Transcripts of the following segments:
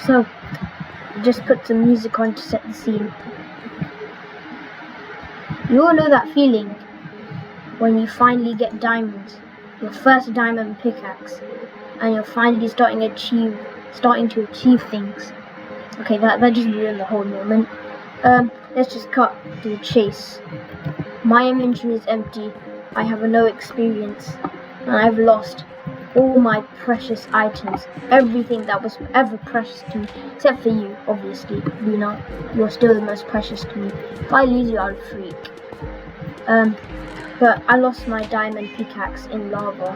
So, just put some music on to set the scene. You all know that feeling when you finally get diamonds, your first diamond pickaxe, and you're finally starting to achieve things. Okay, that just ruined the whole moment. Let's just cut to the chase. My inventory is empty. I have no experience, and I've lost all my precious items, everything that was ever precious to me, except for you, obviously, Luna. You're still the most precious to me. If I lose you, I'll freak. But I lost my diamond pickaxe in lava.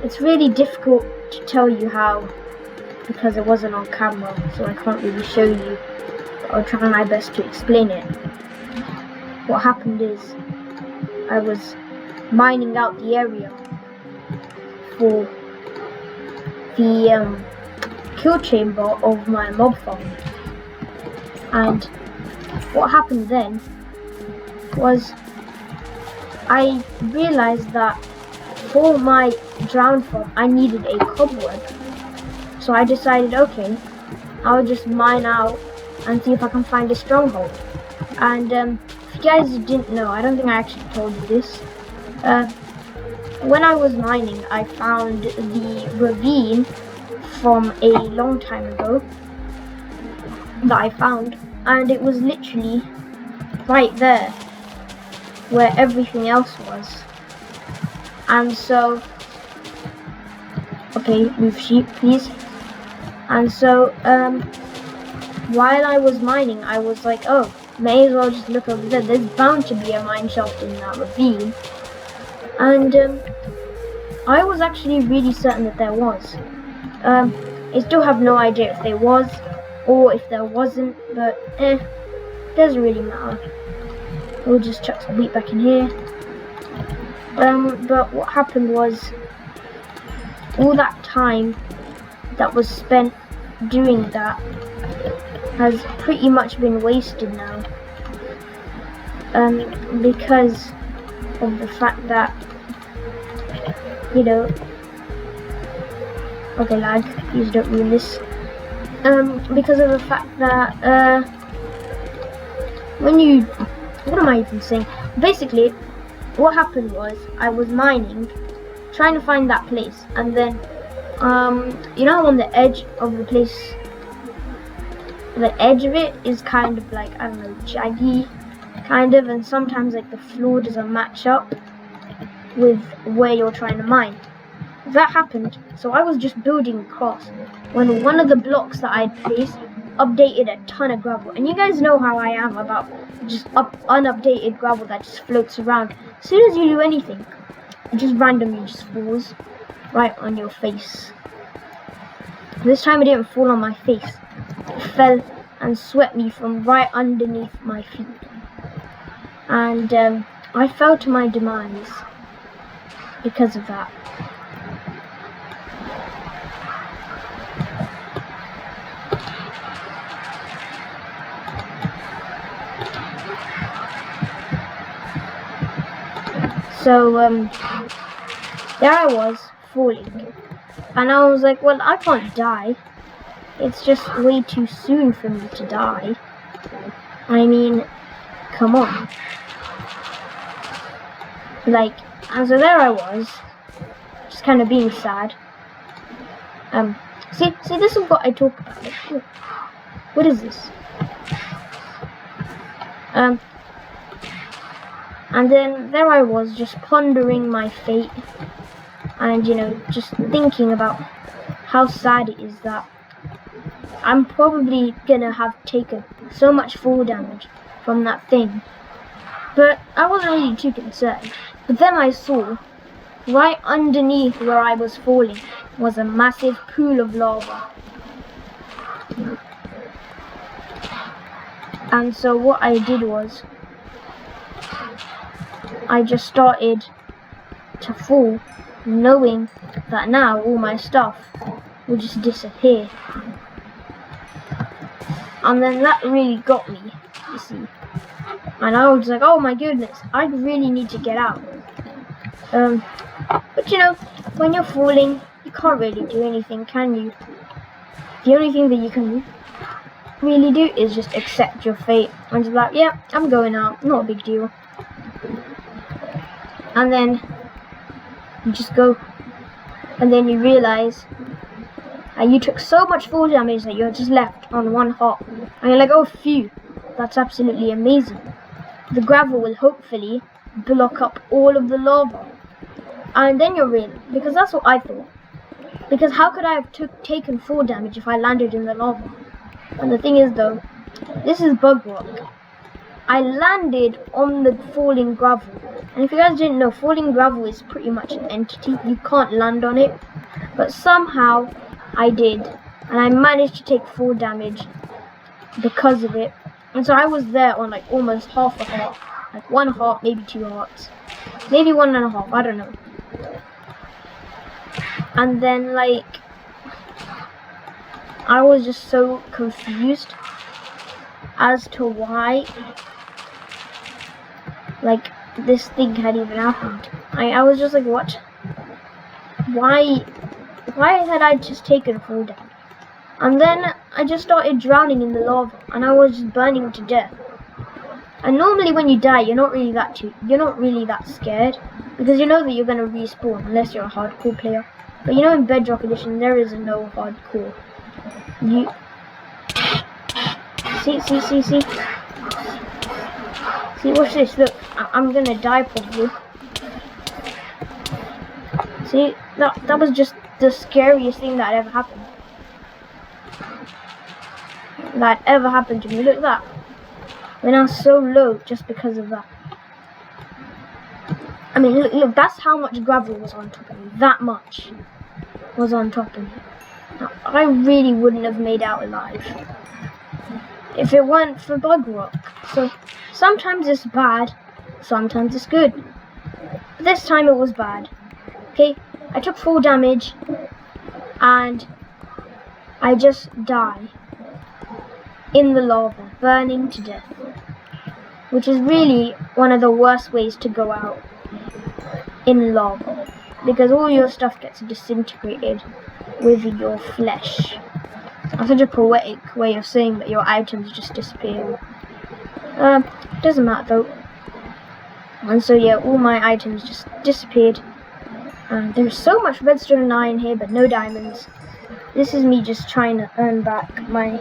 It's really difficult to tell you how, because it wasn't on camera, so I can't really show you. But I'll try my best to explain it. What happened is, I was mining out the area for the kill chamber of my mob farm, and what happened then was I realized that for my drown farm I needed a cobweb, so I decided, okay, I'll just mine out and see if I can find a stronghold. And if you guys didn't know, I don't think I actually told you this, when I was mining, I found the ravine from a long time ago that I found, and it was literally right there where everything else was. And so, okay, move sheep please. And so while I was mining, I was like, oh, may as well just look over there. There's bound to be a mine shaft in that ravine. And I was actually really certain that there was. I still have no idea if there was or if there wasn't, but doesn't really matter. We'll just chuck some wheat back in here. But what happened was, all that time that was spent doing that has pretty much been wasted now, because of the fact that, you know, okay lag, please don't ruin this, because of the fact that what am I even saying? Basically, what happened was, I was mining, trying to find that place, and then, you know, on the edge of the place, the edge of it is kind of like, I don't know, jaggy, kind of, and sometimes like the floor doesn't match up with where you're trying to mine. That happened, so I was just building across when one of the blocks that I'd placed updated a ton of gravel, and you guys know how I am about just unupdated gravel that just floats around. As soon as you do anything, it just randomly just falls right on your face. This time it didn't fall on my face, it fell and swept me from right underneath my feet, and I fell to my demise because of that. So there I was, falling, and I was like, well, I can't die. It's just way too soon for me to die. I mean, come on. Like, and so there I was, just kind of being sad. See, this is what I talk about. Like, what is this? And then there I was, just pondering my fate, and, you know, just thinking about how sad it is that I'm probably gonna have taken so much fall damage from that thing. But I wasn't really too concerned. But then I saw, right underneath where I was falling, was a massive pool of lava. And so what I did was, I just started to fall, knowing that now all my stuff will just disappear. And then that really got me, you see. And I was like, oh my goodness, I really need to get out. But you know, when you're falling, you can't really do anything, can you? the only thing that you can really do is just accept your fate and just like, yeah, I'm going out, not a big deal. And then you just go, and then you realize you took so much fall damage that you're just left on 1 heart, and you're like, oh phew, that's absolutely amazing. The gravel will hopefully block up all of the lava. And then you're real, because that's what I thought. Because how could I have taken fall damage if I landed in the lava? And the thing is though, this is Bugrock. I landed on the falling gravel. And if you guys didn't know, falling gravel is pretty much an entity. You can't land on it. But somehow I did. And I managed to take fall damage because of it. And so I was there on like almost half a heart. Like 1 heart, maybe 2 hearts. Maybe 1.5, I don't know. And then like, I was just so confused as to why like this thing had even happened. I was just like, what? Why had I just taken fall damage? And then I just started drowning in the lava, and I was just burning to death. And normally when you die, you're not really that scared, because you know that you're gonna respawn unless you're a hardcore player. But you know, in Bedrock Edition there is no hardcore. You see, watch this. Look, I'm gonna die probably. See, that was just the scariest thing that ever happened. That ever happened to me. Look at that. We're now so low just because of that. I mean, look, that's how much gravel was on top of me. That much was on top of me. Now, I really wouldn't have made out alive if it weren't for Bugrock. So sometimes it's bad, sometimes it's good. But this time it was bad. Okay, I took full damage and I just die in the lava, burning to death, which is really one of the worst ways to go out, in lava, because all your stuff gets disintegrated with your flesh. That's such a poetic way of saying that your items just disappear. Doesn't matter though. And so yeah, all my items just disappeared. There's so much redstone and iron here, but no diamonds. This is me just trying to earn back my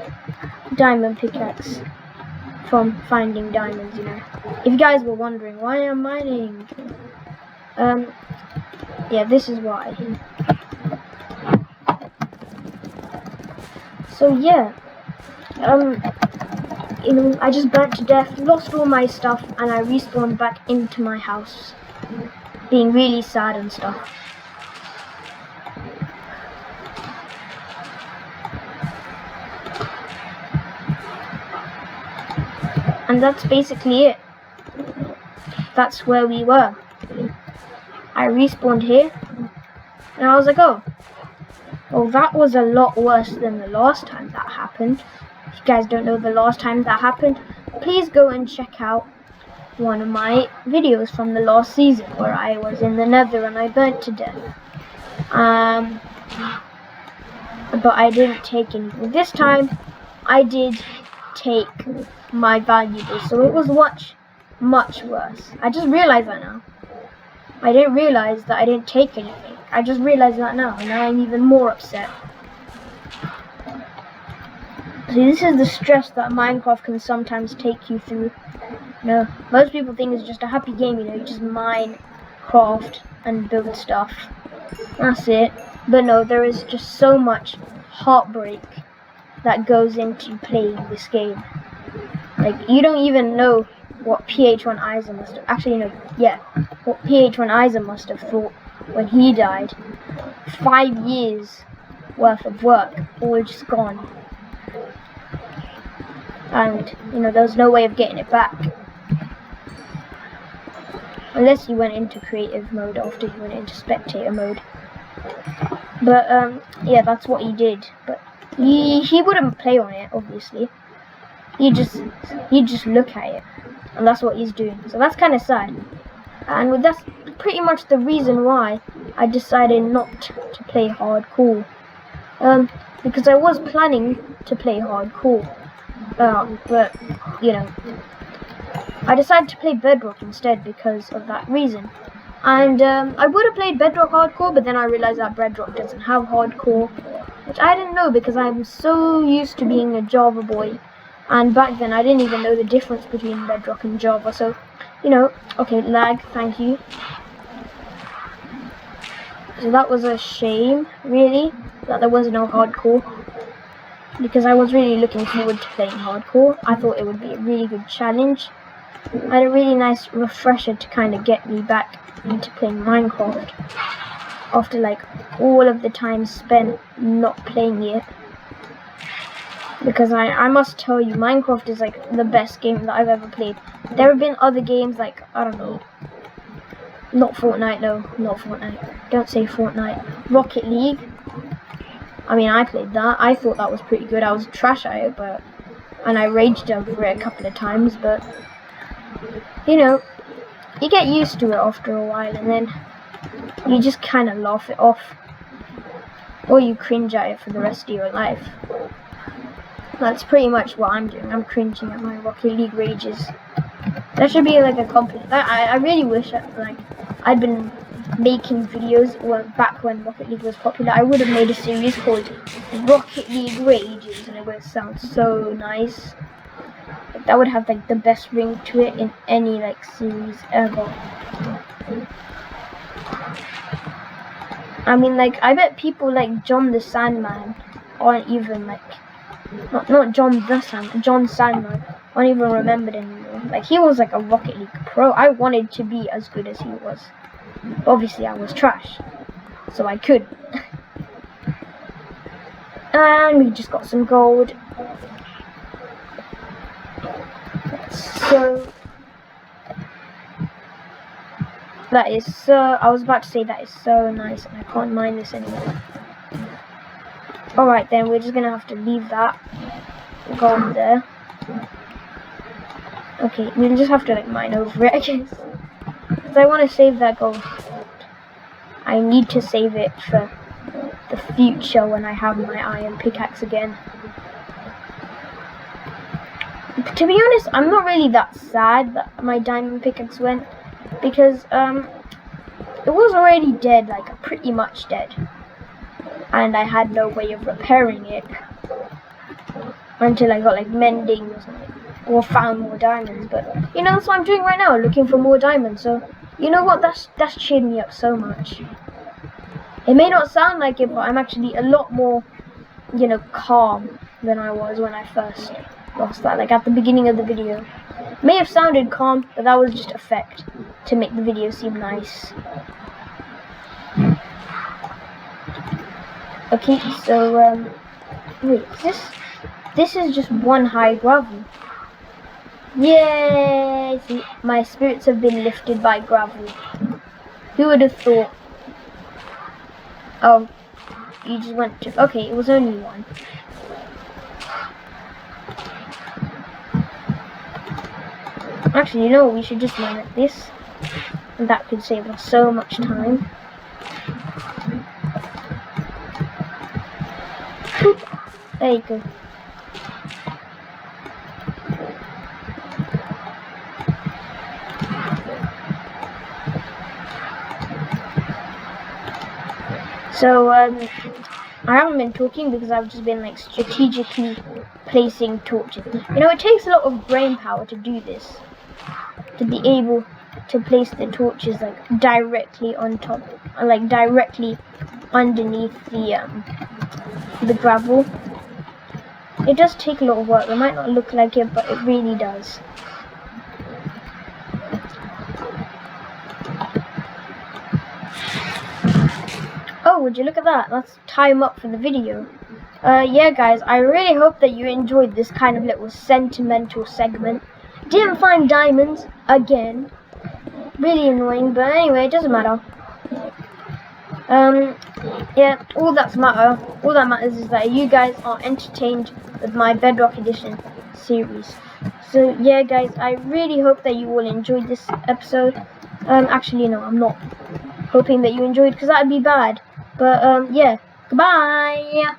diamond pickaxe from finding diamonds, you know. If you guys were wondering why I'm mining, yeah, this is why. So yeah, you know, I just burnt to death, lost all my stuff, and I respawned back into my house, being really sad and stuff. And that's basically it. That's where we were. I respawned here, and I was like, oh, well, that was a lot worse than the last time that happened. If you guys don't know the last time that happened, please go and check out one of my videos from the last season where I was in the nether and I burnt to death. But I didn't take anything. This time, I did take my valuables, so it was much worse. I just realized that now. I didn't realize that I didn't take anything. I just realized that now, and now I'm even more upset. See, this is the stress that Minecraft can sometimes take you through. You know, most people think it's just a happy game, you know, you just mine, craft, and build stuff. That's it. But no, there is just so much heartbreak that goes into playing this game. Like, you don't even know what PH1 Isa must have, actually, no, yeah, what PH1 Isa must have thought when he died. 5 years worth of work, all just gone. And, you know, there was no way of getting it back. Unless he went into creative mode after he went into spectator mode. But, yeah, that's what he did. But he wouldn't play on it, obviously. He'd just look at it. And that's what he's doing. So that's kind of sad. And that's pretty much the reason why I decided not to play hardcore. because I was planning to play hardcore, but you know, I decided to play Bedrock instead because of that reason. And I would have played Bedrock hardcore, but then I realized that Bedrock doesn't have hardcore, which I didn't know because I'm so used to being a Java boy, and back then I didn't even know the difference between Bedrock and Java. So, you know, okay, lag, thank you. So that was a shame, really, that there was no hardcore, because I was really looking forward to playing hardcore. I thought it would be a really good challenge. I had a really nice refresher to kind of get me back into playing Minecraft after like all of the time spent not playing it. Because I must tell you, Minecraft is like the best game that I've ever played. There have been other games like, I don't know, not Fortnite, no, not Fortnite, don't say Fortnite, Rocket League. I mean, I played that. I thought that was pretty good. I was trash at it, and I raged over it a couple of times, but you know, you get used to it after a while, and then you just kind of laugh it off, or you cringe at it for the rest of your life. That's pretty much what I'm doing. I'm cringing at my Rocket League rages. That should be like a compliment. I really wish I'd been making videos back when Rocket League was popular. I would have made a series called Rocket League Rages, and it would sound so nice. Like, that would have like the best ring to it in any like series ever. I mean, like, I bet people like John the Sandman aren't even like, not John the Sandman, John Sandman aren't even remembered anymore. Like, he was like a Rocket League pro. I wanted to be as good as he was. Obviously, I was trash, so I couldn't. And we just got some gold. So that is so. I was about to say that is so nice, and I can't mine this anymore. Alright then, we're just gonna have to leave that gold there. Okay, we'll just have to like mine over it, I guess. Because I want to save that gold. I need to save it for the future when I have my iron pickaxe again. To be honest, I'm not really that sad that my diamond pickaxe went, because it was already dead, like pretty much dead. And I had no way of repairing it until I got like mending or something, or found more diamonds. But you know, that's what I'm doing right now, looking for more diamonds. So you know what, that's cheered me up so much. It may not sound like it, but I'm actually a lot more, you know, calm than I was when I first lost that, like at the beginning of the video. It may have sounded calm, but that was just effect to make the video seem nice. Okay, so wait, this is just one high gravel. Yay! See, my spirits have been lifted by gravel. Who would have thought? Oh, you just went to, okay, it was only one. Actually, you know what, we should just mine like this, and that could save us so much time. There you go. So, I haven't been talking because I've just been like strategically placing torches. You know, it takes a lot of brain power to do this, to be able to place the torches like directly on top, like directly underneath the gravel. It does take a lot of work. It might not look like it, but it really does. Oh, would you look at that? Let's tie him up for the video. Yeah, guys, I really hope that you enjoyed this kind of little sentimental segment. Didn't find diamonds again. Really annoying, but anyway, it doesn't matter. Yeah, all that matters is that you guys are entertained with my Bedrock Edition series. So yeah, guys, I really hope that you all enjoyed this episode. Actually, no, I'm not hoping that you enjoyed, because that'd be bad. But yeah, goodbye.